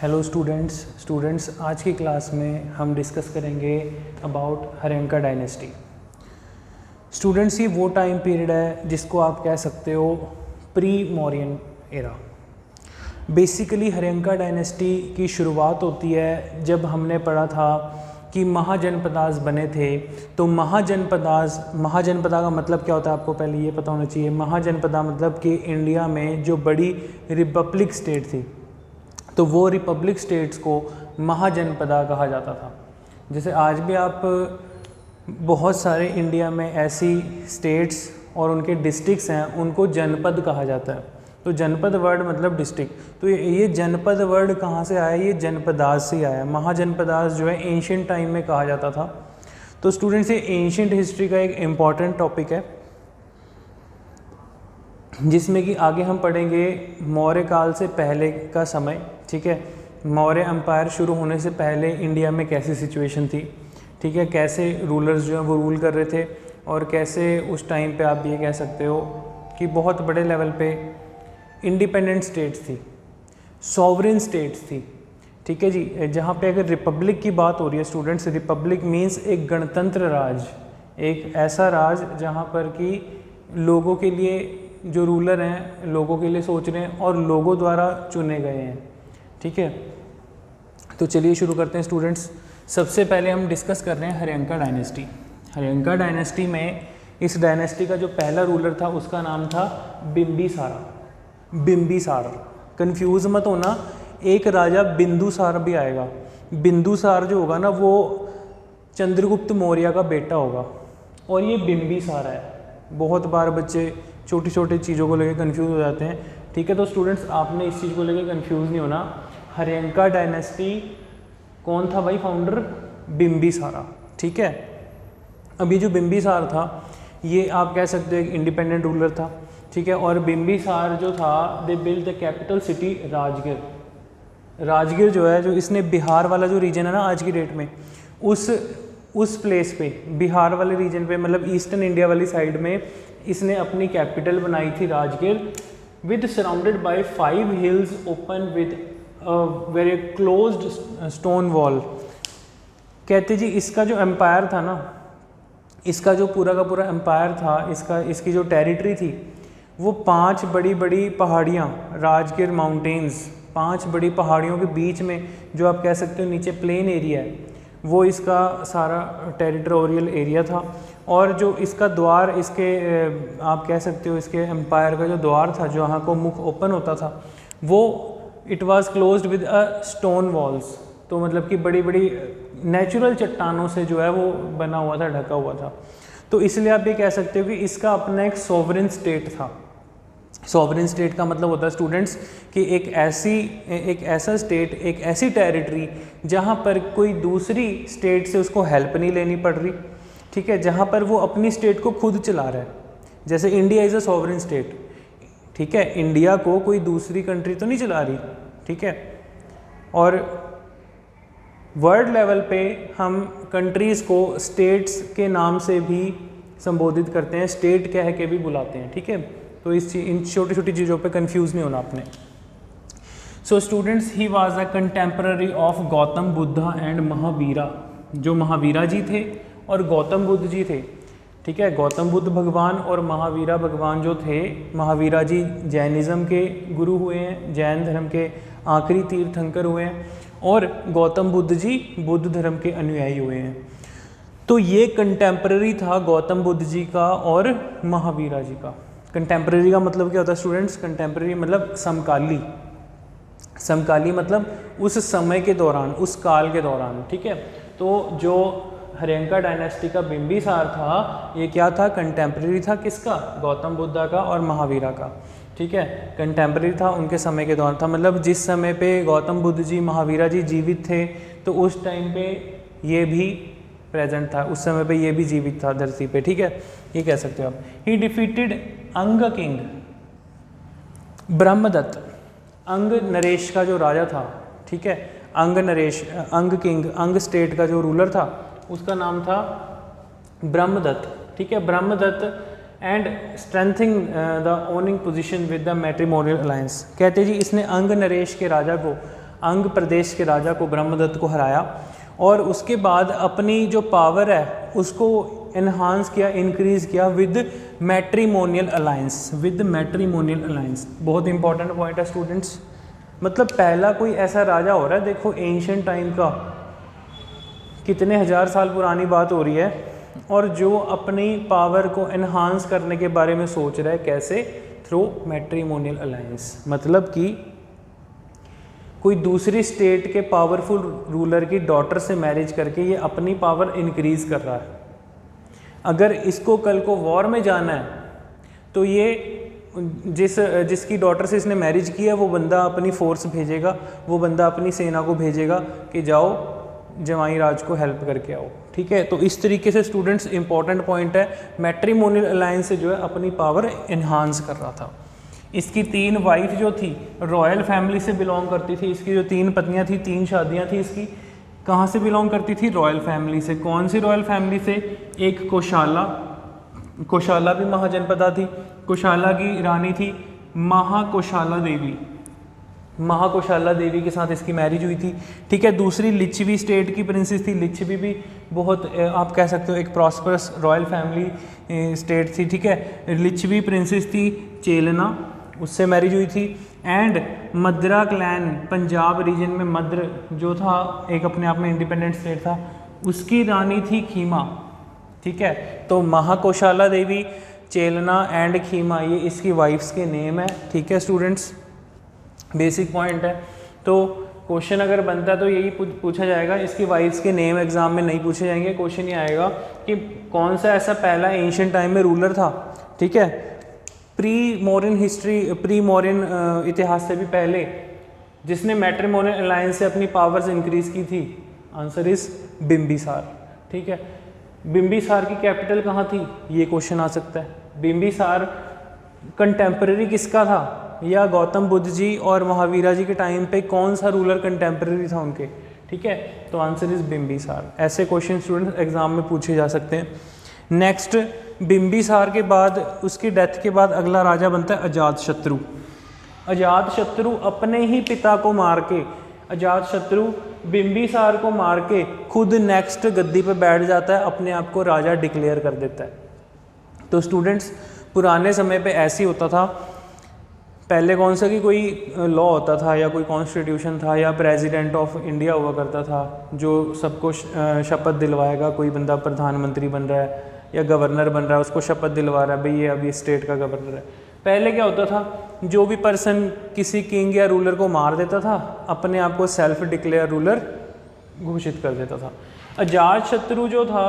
Hello students आज की class में हम डिस्कस करेंगे अबाउट हर्यंका डायनेस्टी। स्टूडेंट्स ये वो टाइम पीरियड है जिसको आप कह सकते हो pre Mauryan era. Basically Haryanka dynasty की शुरुआत होती है जब हमने पढ़ा था कि महाजनपदास बने थे। तो महाजनपदा का मतलब क्या होता है आपको पहले ये पता होना चाहिए। महाजनपदा मतलब कि इंडिया में जो बड़ी रिपब्लिक स्टेट थी तो वो रिपब्लिक स्टेट्स को महाजनपदा कहा जाता था। जैसे आज भी आप बहुत सारे इंडिया में ऐसी स्टेट्स और उनके डिस्ट्रिक्ट्स हैं उनको जनपद कहा जाता है। तो जनपद वर्ड मतलब डिस्ट्रिक्ट। तो ये जनपद वर्ड कहाँ से आया? ये जनपदास से आया। महाजनपदास जो है एंशिएंट टाइम में कहा जाता था। तो स्टूडेंट्स ये एंशिएंट हिस्ट्री का एक इम्पॉर्टेंट टॉपिक है जिसमें कि आगे हम पढ़ेंगे मौर्य काल से पहले का समय। ठीक है, मौर्य एम्पायर शुरू होने से पहले इंडिया में कैसी सिचुएशन थी, ठीक है, कैसे रूलर्स जो हैं वो रूल कर रहे थे और कैसे उस टाइम पे आप ये कह सकते हो कि बहुत बड़े लेवल पे इंडिपेंडेंट स्टेट्स थी, सॉवरेन स्टेट्स थी। ठीक है जी, जहाँ पे अगर रिपब्लिक की बात हो रही है स्टूडेंट्स, रिपब्लिक मीन्स एक गणतंत्र राज, एक ऐसा राज जहाँ पर कि लोगों के लिए जो रूलर हैं लोगों के लिए सोच रहे हैं और लोगों द्वारा चुने गए हैं। ठीक है, तो चलिए शुरू करते हैं स्टूडेंट्स। सबसे पहले हम डिस्कस कर रहे हैं हर्यंका डायनेस्टी। हर्यंका डायनेस्टी में इस डायनेस्टी का जो पहला रूलर था उसका नाम था बिंबिसार। कंफ्यूज मत होना, एक राजा बिंदुसार भी आएगा। बिंदुसार जो होगा ना वो चंद्रगुप्त मौर्य का बेटा होगा और ये बिंबिसार है। बहुत बार बच्चे छोटी छोटी चीज़ों को लेकर कंफ्यूज हो जाते हैं। ठीक है, तो स्टूडेंट्स आपने इस चीज़ को लेकर कंफ्यूज नहीं होना। हर्यंका डायनेस्टी कौन था भाई फाउंडर? बिंबिसारा। ठीक है, अब ये जो बिंबिसार था ये आप कह सकते हो एक इंडिपेंडेंट रूलर था। ठीक है, और बिंबिसार जो था they build the capital city Rajgir. Rajgir जो है, जो इसने बिहार वाला जो रीजन है ना आज की डेट में, उस प्लेस पे बिहार वाले रीजन पे मतलब ईस्टर्न इंडिया वाली साइड में इसने अपनी कैपिटल बनाई थी Rajgir, with surrounded by 5 hills open with very closed stone wall. कहते जी इसका जो एम्पायर था ना, इसका जो पूरा का पूरा एम्पायर था, इसकी जो टेरिटरी थी वो 5 बड़ी बड़ी पहाड़ियाँ, राजगीर माउंटेन्स, 5 बड़ी पहाड़ियों के बीच में जो आप कह सकते हो नीचे प्लेन एरिया है वो इसका सारा टेरिटोरियल एरिया था। और जो इसका द्वार, इसके आप कह सकते हो इसके एम्पायर का जो द्वार था, जहाँ को मुख ओपन होता था, वो it was closed with a stone walls. तो मतलब कि बड़ी बड़ी नेचुरल चट्टानों से जो है वो बना हुआ था, ढका हुआ था। तो इसलिए आप ये कह सकते हो कि इसका अपना एक सॉवरेन स्टेट था। सॉवरेन स्टेट का मतलब होता है स्टूडेंट्स कि एक ऐसा स्टेट, एक ऐसी टेरिटरी जहाँ पर कोई दूसरी स्टेट से उसको हेल्प नहीं लेनी पड़ रही। ठीक है, जहाँ पर वो अपनी स्टेट को खुद चला रहा है। जैसे India is a sovereign state. ठीक है, इंडिया को कोई दूसरी कंट्री तो नहीं चला रही। ठीक है, और वर्ल्ड लेवल पे हम कंट्रीज़ को स्टेट्स के नाम से भी संबोधित करते हैं, स्टेट कह के भी बुलाते हैं। ठीक है, तो इन छोटी छोटी चीज़ों पे कंफ्यूज नहीं होना आपने। So students, he was a contemporary of Gautam Buddha and Mahavira. जो महावीरा जी थे और गौतम बुद्ध जी थे। ठीक है, गौतम बुद्ध भगवान और महावीरा भगवान जो थे, महावीरा जी जैनिज़्म के गुरु हुए हैं, जैन धर्म के आखिरी तीर्थंकर हुए हैं, और गौतम बुद्ध जी बुद्ध धर्म के अनुयायी हुए हैं। तो ये कंटेम्पररी था गौतम बुद्ध जी का और महावीरा जी का। कंटेम्पररी का मतलब क्या होता है स्टूडेंट्स? कंटेम्पररी मतलब समकाली। समकाली मतलब उस समय के दौरान, उस काल के दौरान। ठीक है, तो जो हर्यंका डायनेस्टी का बिंबिसार था ये क्या था? कंटेम्पररी था। किसका? गौतम बुद्धा का और महावीरा का। ठीक है, कंटेम्पररी था, उनके समय के दौरान था। मतलब जिस समय पे गौतम बुद्ध जी, महावीरा जी जीवित थे तो उस टाइम पे ये भी प्रेजेंट था, उस समय पे ये भी जीवित था धरती पे। ठीक है, ये कह सकते हो आप। ही डिफीटेड अंग किंग ब्रह्मदत्त। अंग नरेश का जो राजा था, ठीक है, अंग नरेश, अंग किंग, अंग स्टेट का जो रूलर था उसका नाम था ब्रह्मदत्त। ठीक है, Brahmadatta and strengthening the owning position with the matrimonial alliance. कहते जी इसने अंग नरेश के राजा को अंग प्रदेश के राजा को ब्रह्मदत्त को हराया और उसके बाद अपनी जो पावर है उसको एनहांस किया, इंक्रीज़ किया with matrimonial alliance, with matrimonial alliance. बहुत इंपॉर्टेंट पॉइंट है स्टूडेंट्स, मतलब पहला कोई ऐसा राजा हो रहा है, देखो एंशिएंट टाइम का, कितने हज़ार साल पुरानी बात हो रही है, और जो अपनी पावर को एनहांस करने के बारे में सोच रहा है, कैसे? Through matrimonial alliance. मतलब कि कोई दूसरी स्टेट के पावरफुल रूलर की डॉटर से मैरिज करके ये अपनी पावर इंक्रीज़ कर रहा है। अगर इसको कल को वॉर में जाना है तो ये जिसकी डॉटर से इसने मैरिज किया वो बंदा अपनी फोर्स भेजेगा, वो बंदा अपनी सेना को भेजेगा कि जाओ जवाई राज को हेल्प करके आओ। ठीक है, तो इस तरीके से स्टूडेंट्स इंपॉर्टेंट पॉइंट है, मैट्रिमोनियल अलायंस से जो है अपनी पावर इन्हांस कर रहा था। इसकी 3 वाइफ जो थी रॉयल फैमिली से बिलोंग करती थी, इसकी जो 3 पत्नियां थी, 3 शादियां थी इसकी, कहाँ से बिलोंग करती थी? रॉयल फैमिली से। कौन सी रॉयल फैमिली से? एक कोशाला, कोशाला भी महाजनपदा थी, कोशाला की रानी थी महाकोशाला देवी, महाकोशाला देवी के साथ इसकी मैरिज हुई थी। ठीक है, दूसरी लिच्छवी स्टेट की प्रिंसेस थी, लिच्छवी भी बहुत आप कह सकते हो एक प्रॉस्परस रॉयल फैमिली स्टेट थी। ठीक है, लिच्छवी प्रिंसेस थी चेलना, उससे मैरिज हुई थी। एंड मद्रा क्लैन, पंजाब रीजन में मद्र जो था एक अपने आप में इंडिपेंडेंट स्टेट था, उसकी रानी थी खीमा। ठीक है, तो महाकोशाला देवी, चेलना एंड खीमा, ये इसकी वाइफ्स के नेम है। ठीक है स्टूडेंट्स, बेसिक पॉइंट है। तो क्वेश्चन अगर बनता है तो यही पूछा जाएगा, इसकी वाइफ्स के नेम एग्जाम में नहीं पूछे जाएंगे। क्वेश्चन ये आएगा कि कौन सा ऐसा पहला एंशिएंट टाइम में रूलर था, ठीक है, pre modern history, pre modern इतिहास से भी पहले, जिसने मैट्रिमोनियल अलायंस से अपनी पावर्स इंक्रीज की थी। Answer is Bimbisara. ठीक है, बिंबिसार की कैपिटल कहाँ थी, ये क्वेश्चन आ सकता है। बिंबिसार कंटेम्प्रेरी किसका था, या गौतम बुद्ध जी और महावीरा जी के टाइम पे कौन सा रूलर कंटेम्प्रेरी था उनके। ठीक है, तो आंसर इज बिंबिसार। ऐसे क्वेश्चन स्टूडेंट्स एग्जाम में पूछे जा सकते हैं। नेक्स्ट, बिंबिसार के बाद, उसकी डेथ के बाद अगला राजा बनता है अजातशत्रु। अजातशत्रु अपने ही पिता को मार के, अजातशत्रु बिंबिसार को मार के खुद नेक्स्ट गद्दी पे बैठ जाता है, अपने आप को राजा डिक्लेयर कर देता है। तो स्टूडेंट्स पुराने समय पे ऐसे ही होता था, पहले कौन सा कि कोई लॉ होता था या कोई कॉन्स्टिट्यूशन था या प्रेसिडेंट ऑफ इंडिया हुआ करता था जो सबको शपथ दिलवाएगा, कोई बंदा प्रधानमंत्री बन रहा है या गवर्नर बन रहा है, उसको शपथ दिलवा रहा है भाई ये अभी स्टेट का गवर्नर है। पहले क्या होता था, जो भी पर्सन किसी किंग या रूलर को मार देता था, अपने आप को सेल्फ डिक्लेयर रूलर घोषित कर देता था। अजातशत्रु जो था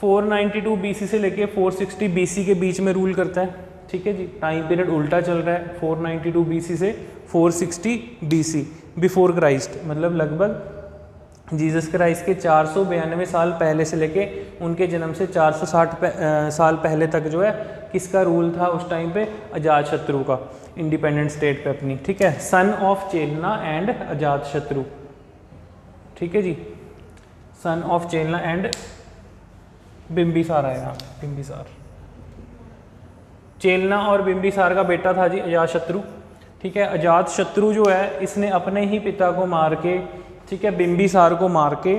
492 बीसी से लेके 460 बीसी के बीच में रूल करता है। ठीक है जी, टाइम पीरियड उल्टा चल रहा है, 492 बीसी से 460 बीसी, बिफोर क्राइस्ट, मतलब लगभग जीसस क्राइस्ट के 492 साल पहले से लेके उनके जन्म से 460 साल पहले तक जो है किसका रूल था उस टाइम पे, अजातशत्रु का, इंडिपेंडेंट स्टेट पे अपनी। ठीक है, son of Chellana and Ajatashatru. ठीक है जी, son of Chellana and Bimbisara आया, बिंबिसार, चेलना और बिंबिसार का बेटा था जी अजातशत्रु। ठीक है, अजातशत्रु जो है इसने अपने ही पिता को मार के, ठीक है, बिंबिसार को मार के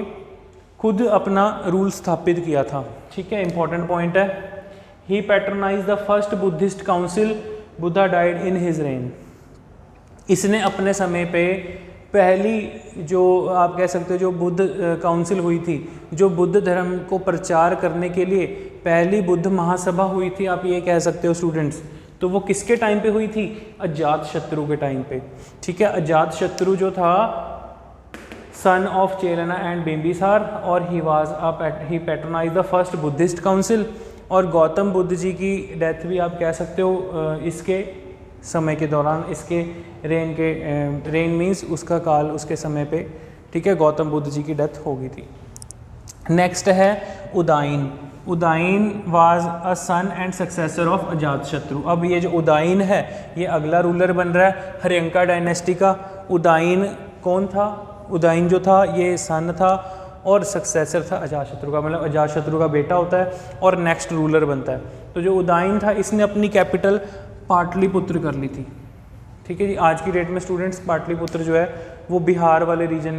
खुद अपना रूल स्थापित किया था। ठीक है, इंपॉर्टेंट पॉइंट है। He patronize the first Buddhist council, Buddha died in his reign. इसने अपने समय पे पहली जो आप कह सकते हो जो बुद्ध काउंसिल हुई थी, जो बुद्ध धर्म को प्रचार करने के लिए पहली बुद्ध महासभा हुई थी, आप ये कह सकते हो स्टूडेंट्स, तो वो किसके टाइम पे हुई थी, अजातशत्रु के टाइम पे। ठीक है, अजातशत्रु जो था son of Chellana and Bimbisara, और he patronize the first Buddhist council. और गौतम बुद्ध जी की डेथ भी आप कह सकते हो इसके समय के दौरान, इसके रेन मीन्स उसका काल, उसके समय पे। ठीक है, गौतम बुद्ध जी की डेथ हो गई थी। नेक्स्ट है Udayin. Udayin was a son and successor of Ajatashatru. अब ये जो उदाइन है ये अगला रूलर बन रहा है हर्यंका डायनेस्टी का। उदाइन कौन था, उदाइन जो था ये सन था और सक्सेसर था अजातशत्रु का, मतलब अजातशत्रु का बेटा होता है और नेक्स्ट रूलर बनता है। तो जो उदाइन था इसने अपनी कैपिटल पाटलिपुत्र कर ली थी। ठीक है जी। आज की डेट में स्टूडेंट्स पाटलिपुत्र जो है वो बिहार वाले रीजन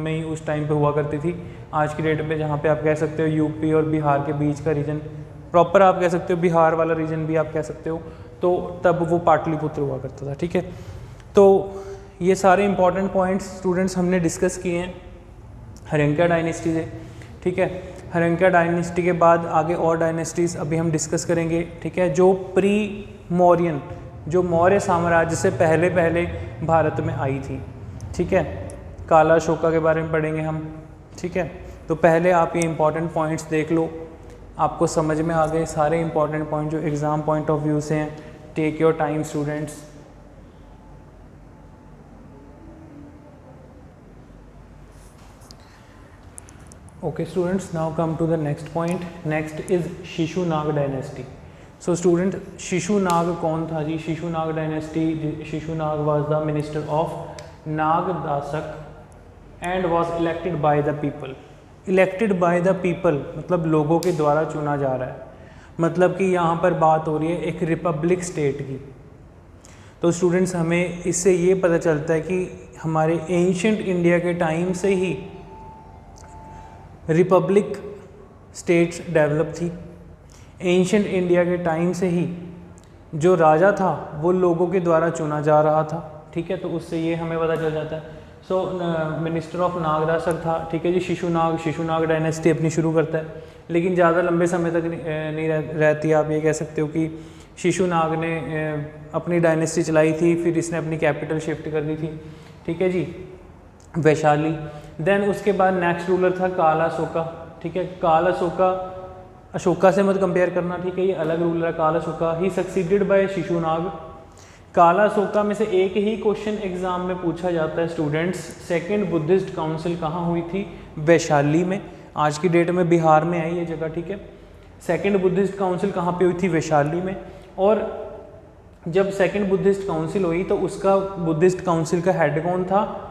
में ही उस टाइम पे हुआ करती थी। आज की डेट में जहाँ पे आप कह सकते हो यूपी और बिहार के बीच का रीजन, प्रॉपर आप कह सकते हो बिहार वाला रीजन भी आप कह सकते हो, तो तब वो पाटलिपुत्र हुआ करता था। ठीक है, तो ये सारे इंपॉर्टेंट पॉइंट्स स्टूडेंट्स हमने डिस्कस किए हैं हरिंका डायनेस्टी से। ठीक है, हरिंका डायनेस्टी के बाद आगे और डायनेस्टीज़ अभी हम डिस्कस करेंगे। ठीक है, जो प्री मौर्यन, जो मौर्य साम्राज्य से पहले पहले भारत में आई थी। ठीक है, काला अशोका के बारे में पढ़ेंगे हम। ठीक है, तो पहले आप ये इंपॉर्टेंट पॉइंट्स देख लो, आपको समझ में आ गए सारे इंपॉर्टेंट पॉइंट जो एग्ज़ाम पॉइंट ऑफ व्यू से हैं। Take your time students. Okay students, now come to the next point. Next is Shishunaga dynasty. So student, Shishunaga कौन था जी? Shishunaga dynasty, Shishunaga was the minister of Nagadasaka and was elected by the people. Elected by the people मतलब लोगों के द्वारा चुना जा रहा है, मतलब कि यहाँ पर बात हो रही है एक रिपब्लिक स्टेट की। तो स्टूडेंट्स हमें इससे ये पता चलता है कि हमारे एंशिएंट इंडिया के टाइम से ही रिपब्लिक स्टेट्स डेवलप थी। एंशिएंट इंडिया के टाइम से ही जो राजा था वो लोगों के द्वारा चुना जा रहा था। ठीक है, तो उससे ये हमें पता चल जाता है। सो मिनिस्टर ऑफ नागदासक था। ठीक है जी, शिशुनाग डायनेस्टी अपनी शुरू करता है, लेकिन ज़्यादा लंबे समय तक नहीं रहती। आप ये कह सकते हो कि शिशुनाग ने अपनी डायनेस्टी चलाई थी, फिर इसने अपनी कैपिटल शिफ्ट कर दी थी। ठीक है जी, वैशाली। देन उसके बाद नेक्स्ट रूलर था काला अशोका। ठीक है, काला अशोका, अशोका से मत कंपेयर करना। ठीक है, ये अलग रूलर है काला अशोका। ही सक्सीडेड बाय शिशुनाग। काला अशोका में से एक ही क्वेश्चन एग्जाम में पूछा जाता है स्टूडेंट्स। सेकंड बुद्धिस्ट काउंसिल कहाँ हुई थी? वैशाली में। आज की डेट में बिहार में है ये जगह। ठीक है, सेकंड बुद्धिस्ट काउंसिल कहाँ पे हुई थी? वैशाली में। और जब सेकंड बुद्धिस्ट काउंसिल हुई तो उसका बुद्धिस्ट काउंसिल का हेड कौन था?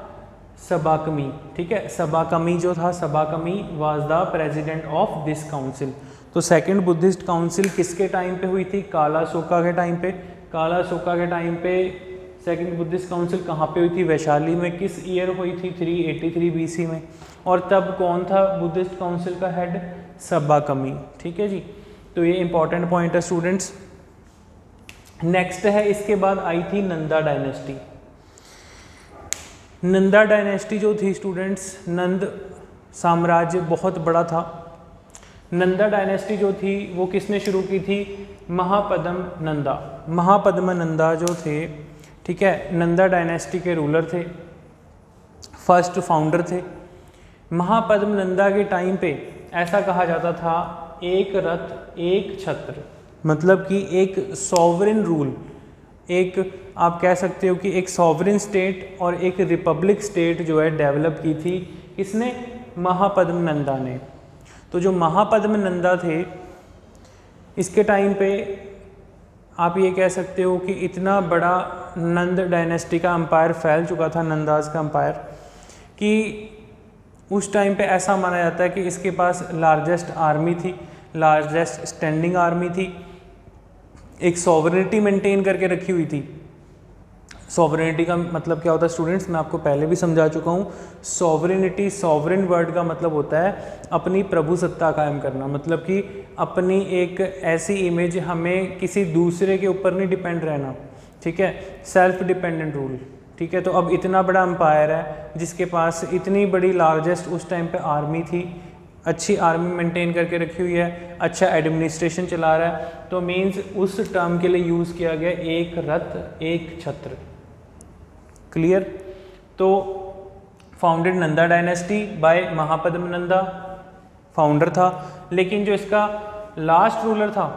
सबाकमी। ठीक है, सबाकमी जो था, Sabakami was the president of this council. तो सेकंड बुद्धिस्ट काउंसिल किसके टाइम पे हुई थी? काला अशोका के टाइम पे। काला अशोका के टाइम पे सेकंड बुद्धिस्ट काउंसिल कहाँ पे हुई थी? वैशाली में। किस ईयर हुई थी? 383 BC में। और तब कौन था बुद्धिस्ट काउंसिल का हेड? सबाकमी। ठीक है जी, तो ये इंपॉर्टेंट पॉइंट है स्टूडेंट्स। नेक्स्ट है, इसके बाद आई थी नंदा डायनेस्टी। नंदा डायनेस्टी जो थी स्टूडेंट्स, नंद साम्राज्य बहुत बड़ा था। नंदा डायनेस्टी जो थी वो किसने शुरू की थी? महापद्म नंदा। महापद्म नंदा जो थे, ठीक है, नंदा डायनेस्टी के रूलर थे, फर्स्ट फाउंडर थे। महापद्म नंदा के टाइम पे ऐसा कहा जाता था एक रथ एक छत्र, मतलब कि एक सॉवरेन रूल, एक आप कह सकते हो कि एक सॉवरेन स्टेट और एक रिपब्लिक स्टेट जो है डेवलप की थी। किसने? महापद्म नंदा ने। तो जो महापद्म नंदा थे, इसके टाइम पे आप ये कह सकते हो कि इतना बड़ा नंद डायनेस्टी का एम्पायर फैल चुका था, नंदाज का एम्पायर, कि उस टाइम पे ऐसा माना जाता है कि इसके पास लार्जेस्ट आर्मी थी, लार्जेस्ट स्टैंडिंग आर्मी थी, एक सॉवरेनिटी मेंटेन करके रखी हुई थी। सॉवरेनिटी का मतलब क्या होता है स्टूडेंट्स? मैं आपको पहले भी समझा चुका हूँ। सॉवरेनिटी, सॉवरेन वर्ड का मतलब होता है अपनी प्रभुसत्ता कायम करना, मतलब कि अपनी एक ऐसी इमेज, हमें किसी दूसरे के ऊपर नहीं डिपेंड रहना। ठीक है, सेल्फ डिपेंडेंट रूल। ठीक है, तो अब इतना बड़ा एम्पायर है जिसके पास इतनी बड़ी लार्जेस्ट उस टाइम पे आर्मी थी, अच्छी आर्मी मेंटेन करके रखी हुई है, अच्छा एडमिनिस्ट्रेशन चला रहा है, तो मीन्स उस टर्म के लिए यूज़ किया गया एक रथ एक छत्र। क्लियर? तो founded Nanda dynasty by Mahapadma Nanda, founder था। लेकिन जो इसका लास्ट रूलर था,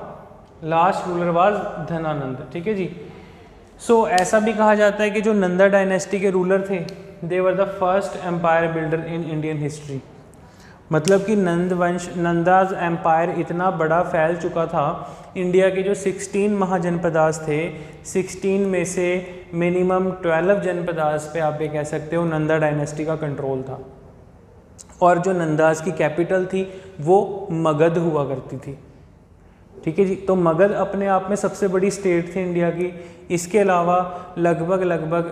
लास्ट रूलर वाज धनानंद। ठीक है जी। सो ऐसा भी कहा जाता है कि जो नंदा डायनेस्टी के रूलर थे, they were the first empire builder in Indian history. मतलब कि नंद वंश, नंदाज एम्पायर इतना बड़ा फैल चुका था। इंडिया के जो 16 महाजनपदास थे, 16 में से मिनिमम 12 जनपदास पे आप ये कह सकते हो नंदा डायनेस्टी का कंट्रोल था। और जो नंदाज की कैपिटल थी वो मगध हुआ करती थी। ठीक है जी। तो मगध अपने आप में सबसे बड़ी स्टेट थी इंडिया की। इसके अलावा लगभग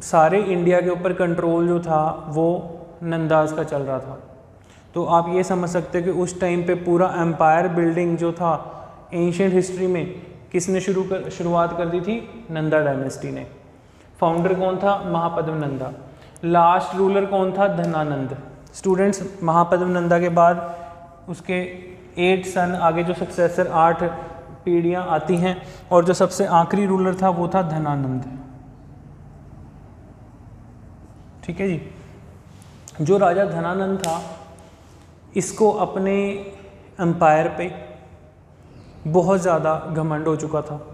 सारे इंडिया के ऊपर कंट्रोल जो था वो नंदास का चल रहा था। तो आप ये समझ सकते हैं कि उस टाइम पे पूरा एम्पायर बिल्डिंग जो था एंशिएंट हिस्ट्री में किसने शुरुआत कर दी थी? नंदा डायनेस्टी ने। फाउंडर कौन था? महापद्म नंदा। लास्ट रूलर कौन था? धनानंद। स्टूडेंट्स, महापद्म नंदा के बाद उसके 8 सन, आगे जो सक्सेसर 8 पीढ़ियाँ आती हैं, और जो सबसे आखिरी रूलर था वो था धनानंद। ठीक है जी। जो राजा धनानंद था, इसको अपने एम्पायर पे बहुत ज़्यादा घमंड हो चुका था।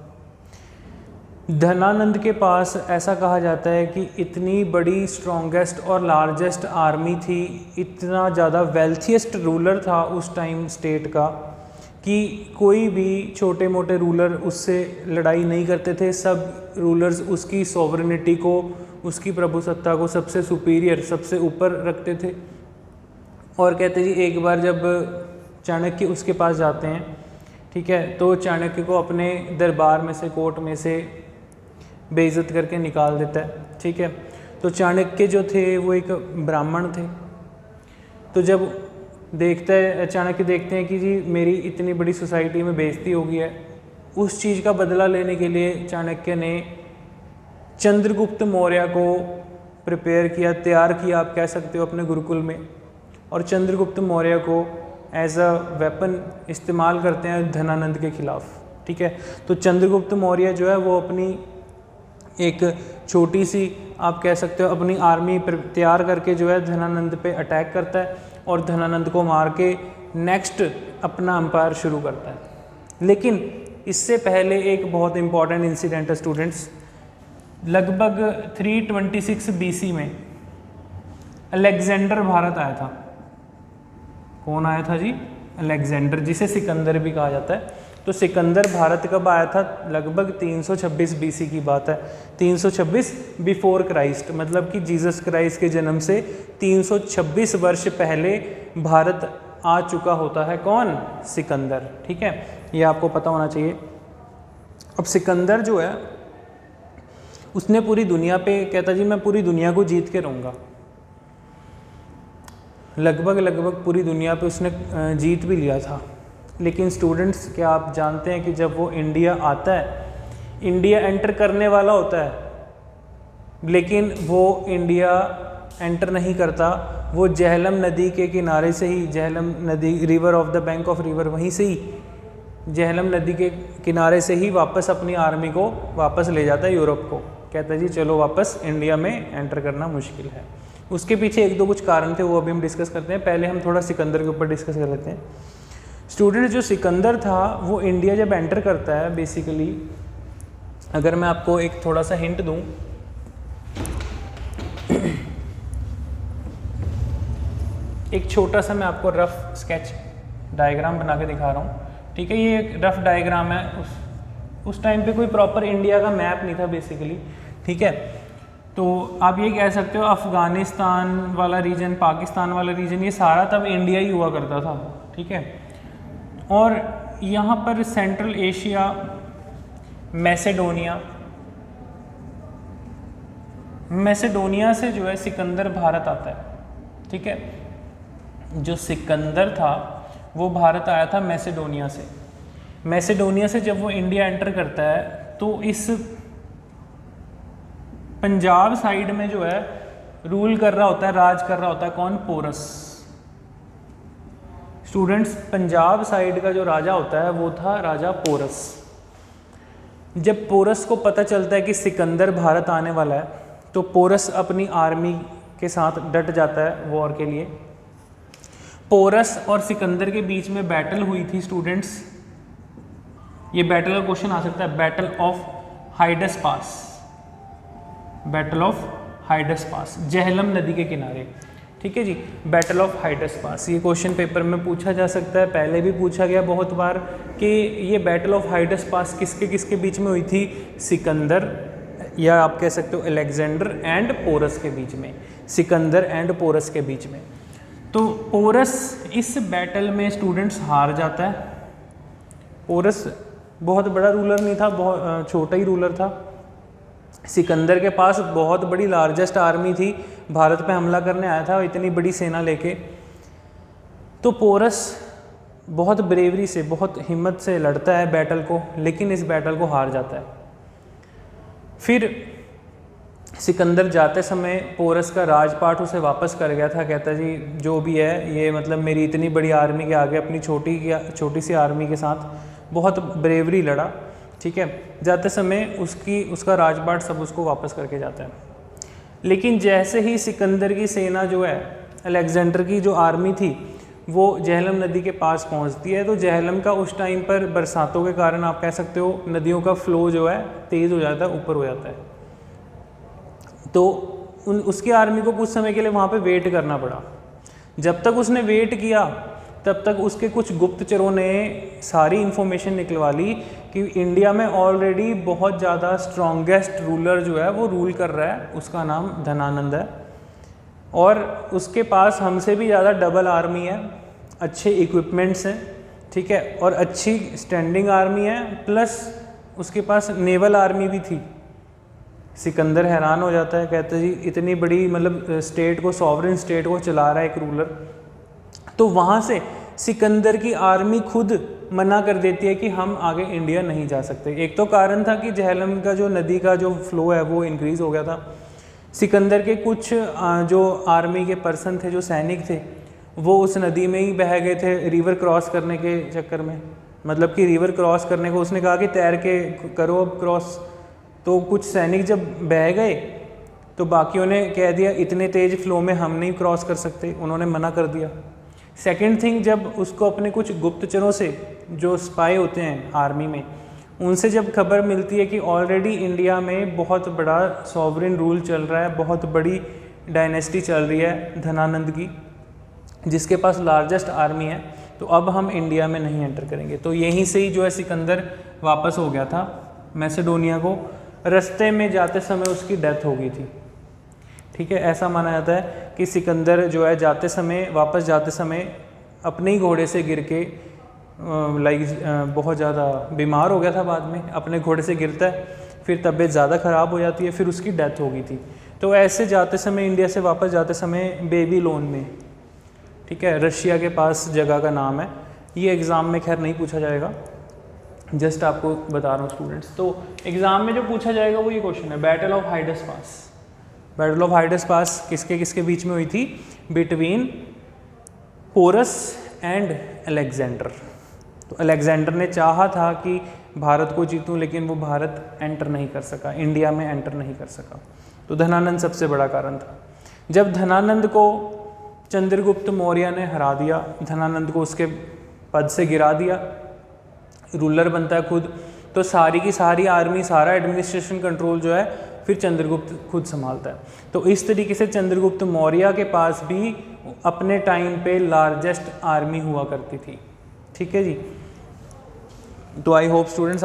धनानंद के पास ऐसा कहा जाता है कि इतनी बड़ी स्ट्रॉन्गेस्ट और लार्जेस्ट आर्मी थी, इतना ज़्यादा वेल्थीएस्ट रूलर था उस टाइम स्टेट का, कि कोई भी छोटे मोटे रूलर उससे लड़ाई नहीं करते थे। सब रूलर्स उसकी सॉवरेनिटी को, उसकी प्रभुसत्ता को सबसे सुपीरियर, सबसे ऊपर रखते थे। और कहते जी एक बार जब चाणक्य उसके पास जाते हैं, ठीक है, तो चाणक्य को अपने दरबार में से, कोर्ट में से बेइज्जत करके निकाल देता है। ठीक है। तो चाणक्य जो थे वो एक ब्राह्मण थे। तो जब देखता है चाणक्य, देखते हैं कि जी मेरी इतनी बड़ी सोसाइटी में बेइज्जती हो गई है, उस चीज़ का बदला लेने के लिए चाणक्य ने चंद्रगुप्त मौर्य को प्रिपेयर किया, तैयार किया आप कह सकते हो अपने गुरुकुल में। और चंद्रगुप्त मौर्य को एज अ वेपन इस्तेमाल करते हैं धनानंद के खिलाफ। ठीक है। तो चंद्रगुप्त मौर्य जो है वो अपनी एक छोटी सी, आप कह सकते हो, अपनी आर्मी तैयार करके जो है धनानंद पे अटैक करता है और धनानंद को मार के नेक्स्ट अपना एम्पायर शुरू करता है। लेकिन इससे पहले एक बहुत इंपॉर्टेंट इंसिडेंट है स्टूडेंट्स। लगभग 326 BC में अलेक्जेंडर भारत आया था। कौन आया था जी? अलेक्जेंडर, जिसे सिकंदर भी कहा जाता है। तो सिकंदर भारत कब आया था? लगभग 326 BC की बात है। 326 बिफोर क्राइस्ट, मतलब कि जीसस क्राइस्ट के जन्म से 326 वर्ष पहले भारत आ चुका होता है। कौन? सिकंदर। ठीक है, ये आपको पता होना चाहिए। अब सिकंदर जो है उसने पूरी दुनिया पे कहता जी मैं पूरी दुनिया को जीत के रहूँगा। लगभग पूरी दुनिया पे उसने जीत भी लिया था। लेकिन स्टूडेंट्स, क्या आप जानते हैं कि जब वो इंडिया आता है, इंडिया एंटर करने वाला होता है, लेकिन वो इंडिया एंटर नहीं करता। वो झेलम नदी के किनारे से ही, झेलम नदी, river of the bank of river, वहीं से ही, झेलम नदी के किनारे से ही वापस अपनी आर्मी को वापस ले जाता है यूरोप को। कहता है जी चलो वापस इंडिया में एंटर करना मुश्किल है। उसके पीछे एक दो कुछ कारण थे, वो अभी हम डिस्कस करते हैं। पहले हम थोड़ा सिकंदर के ऊपर डिस्कस कर लेते हैं। स्टूडेंट, जो सिकंदर था वो इंडिया जब एंटर करता है, बेसिकली अगर मैं आपको एक थोड़ा सा हिंट दूं, एक छोटा सा मैं आपको रफ स्केच डायग्राम बना के दिखा रहा हूँ। ठीक है, ये एक रफ डायग्राम है। उस टाइम पे कोई प्रॉपर इंडिया का मैप नहीं था बेसिकली। ठीक है, तो आप ये कह सकते हो अफ़गानिस्तान वाला रीजन, पाकिस्तान वाला रीजन, ये सारा तब इंडिया ही हुआ करता था। ठीक है, और यहाँ पर सेंट्रल एशिया, मैसेडोनिया से जो है सिकंदर भारत आता है। ठीक है, जो सिकंदर था वो भारत आया था मैसेडोनिया से। मैसेडोनिया से जब वो इंडिया एंटर करता है तो इस पंजाब साइड में जो है रूल कर रहा होता है, राज कर रहा होता है कौन? पोरस। स्टूडेंट्स, पंजाब साइड का जो राजा होता है वो था राजा पोरस। जब पोरस को पता चलता है कि सिकंदर भारत आने वाला है, तो पोरस अपनी आर्मी के साथ डट जाता है वॉर के लिए। पोरस और सिकंदर के बीच में बैटल हुई थी स्टूडेंट्स। ये बैटल का क्वेश्चन आ सकता है, battle of Hydaspes. Battle of Hydaspes, Jhelum नदी के किनारे। ठीक है जी, बैटल ऑफ हाइडस पास, ये क्वेश्चन पेपर में पूछा जा सकता है। पहले भी पूछा गया बहुत बार कि ये बैटल ऑफ हाइडस पास किसके किसके बीच में हुई थी? सिकंदर, या आप कह सकते हो अलेक्जेंडर एंड पोरस के बीच में, सिकंदर एंड पोरस के बीच में। तो पोरस इस बैटल में स्टूडेंट्स हार जाता है। पोरस बहुत बड़ा रूलर नहीं था, बहुत छोटा ही रूलर था। सिकंदर के पास बहुत बड़ी लार्जेस्ट आर्मी थी, भारत पे हमला करने आया था इतनी बड़ी सेना लेके। तो पोरस बहुत ब्रेवरी से, बहुत हिम्मत से लड़ता है बैटल को, लेकिन इस बैटल को हार जाता है। फिर सिकंदर जाते समय पोरस का राजपाट उसे वापस कर गया था, कहता जी जो भी है ये मतलब मेरी इतनी बड़ी आर्मी के आगे अपनी छोटी सी आर्मी के साथ बहुत ब्रेवरी लड़ा, ठीक है। जाते समय उसका राजपाट सब उसको वापस करके जाता है। लेकिन जैसे ही सिकंदर की सेना जो है, अलेक्जेंडर की जो आर्मी थी, वो जहलम नदी के पास पहुंचती है, तो जहलम का उस टाइम पर बरसातों के कारण आप कह सकते हो नदियों का फ्लो जो है तेज़ हो जाता है, ऊपर हो जाता है। तो उसकी आर्मी को कुछ समय के लिए वहाँ पे वेट करना पड़ा। जब तक उसने वेट किया तब तक उसके कुछ गुप्तचरों ने सारी इन्फॉर्मेशन निकलवा ली कि इंडिया में ऑलरेडी बहुत ज़्यादा स्ट्रॉन्गेस्ट रूलर जो है वो रूल कर रहा है, उसका नाम धनानंद है, और उसके पास हमसे भी ज़्यादा डबल आर्मी है, अच्छे इक्विपमेंट्स हैं, ठीक है, और अच्छी स्टैंडिंग आर्मी है, प्लस उसके पास नेवल आर्मी भी थी। सिकंदर हैरान हो जाता है, कहते जी इतनी बड़ी मतलब स्टेट को, सॉवरेन स्टेट को चला रहा है एक रूलर। तो वहाँ से सिकंदर की आर्मी खुद मना कर देती है कि हम आगे इंडिया नहीं जा सकते। एक तो कारण था कि जहलम का जो नदी का जो फ्लो है वो इंक्रीज़ हो गया था। सिकंदर के कुछ जो आर्मी के पर्सन थे, जो सैनिक थे, वो उस नदी में ही बह गए थे रिवर क्रॉस करने के चक्कर में। मतलब कि रिवर क्रॉस करने को उसने कहा कि तैर के करो अब क्रॉस। तो कुछ सैनिक जब बह गए तो बाकियों ने कह दिया इतने तेज़ फ्लो में हम नहीं क्रॉस कर सकते, उन्होंने मना कर दिया। सेकंड थिंग, जब उसको अपने कुछ गुप्तचरों से, जो स्पाई होते हैं आर्मी में, उनसे जब खबर मिलती है कि ऑलरेडी इंडिया में बहुत बड़ा सॉवरेन रूल चल रहा है, बहुत बड़ी डायनेस्टी चल रही है धनानंद की, जिसके पास लार्जेस्ट आर्मी है, तो अब हम इंडिया में नहीं एंटर करेंगे। तो यहीं से ही जो है सिकंदर वापस हो गया था मैसेडोनिया को। रास्ते में जाते समय उसकी डेथ हो गई थी, ठीक है। ऐसा माना जाता है कि सिकंदर जो है वापस जाते समय अपने ही घोड़े से गिर के बहुत ज़्यादा बीमार हो गया था। बाद में अपने घोड़े से गिरता है, फिर तबीयत ज़्यादा ख़राब हो जाती है, फिर उसकी डेथ हो गई थी। तो ऐसे जाते समय, इंडिया से वापस जाते समय बेबीलोन में, ठीक है, रशिया के पास जगह का नाम है, ये एग्ज़ाम में खैर नहीं पूछा जाएगा, जस्ट आपको बता रहा हूँ स्टूडेंट्स। तो एग्ज़ाम में जो पूछा जाएगा वो ये क्वेश्चन है, battle of Hydaspes. Battle of Hydaspes किसके बीच में हुई थी? Between Porus and Alexander. तो अलेक्जेंडर ने चाहा था कि भारत को जीतूं, लेकिन वो भारत एंटर नहीं कर सका, इंडिया में एंटर नहीं कर सका। तो धनानंद सबसे बड़ा कारण था। जब धनानंद को चंद्रगुप्त मौर्य ने हरा दिया, धनानंद को उसके पद से गिरा दिया, रूलर बनता है खुद, तो सारी की सारी आर्मी, सारा एडमिनिस्ट्रेशन कंट्रोल जो है फिर चंद्रगुप्त खुद संभालता है। तो इस तरीके से चंद्रगुप्त मौर्य के पास भी अपने टाइम पे लार्जेस्ट आर्मी हुआ करती थी, ठीक है जी। तो आई होप स्टूडेंट्स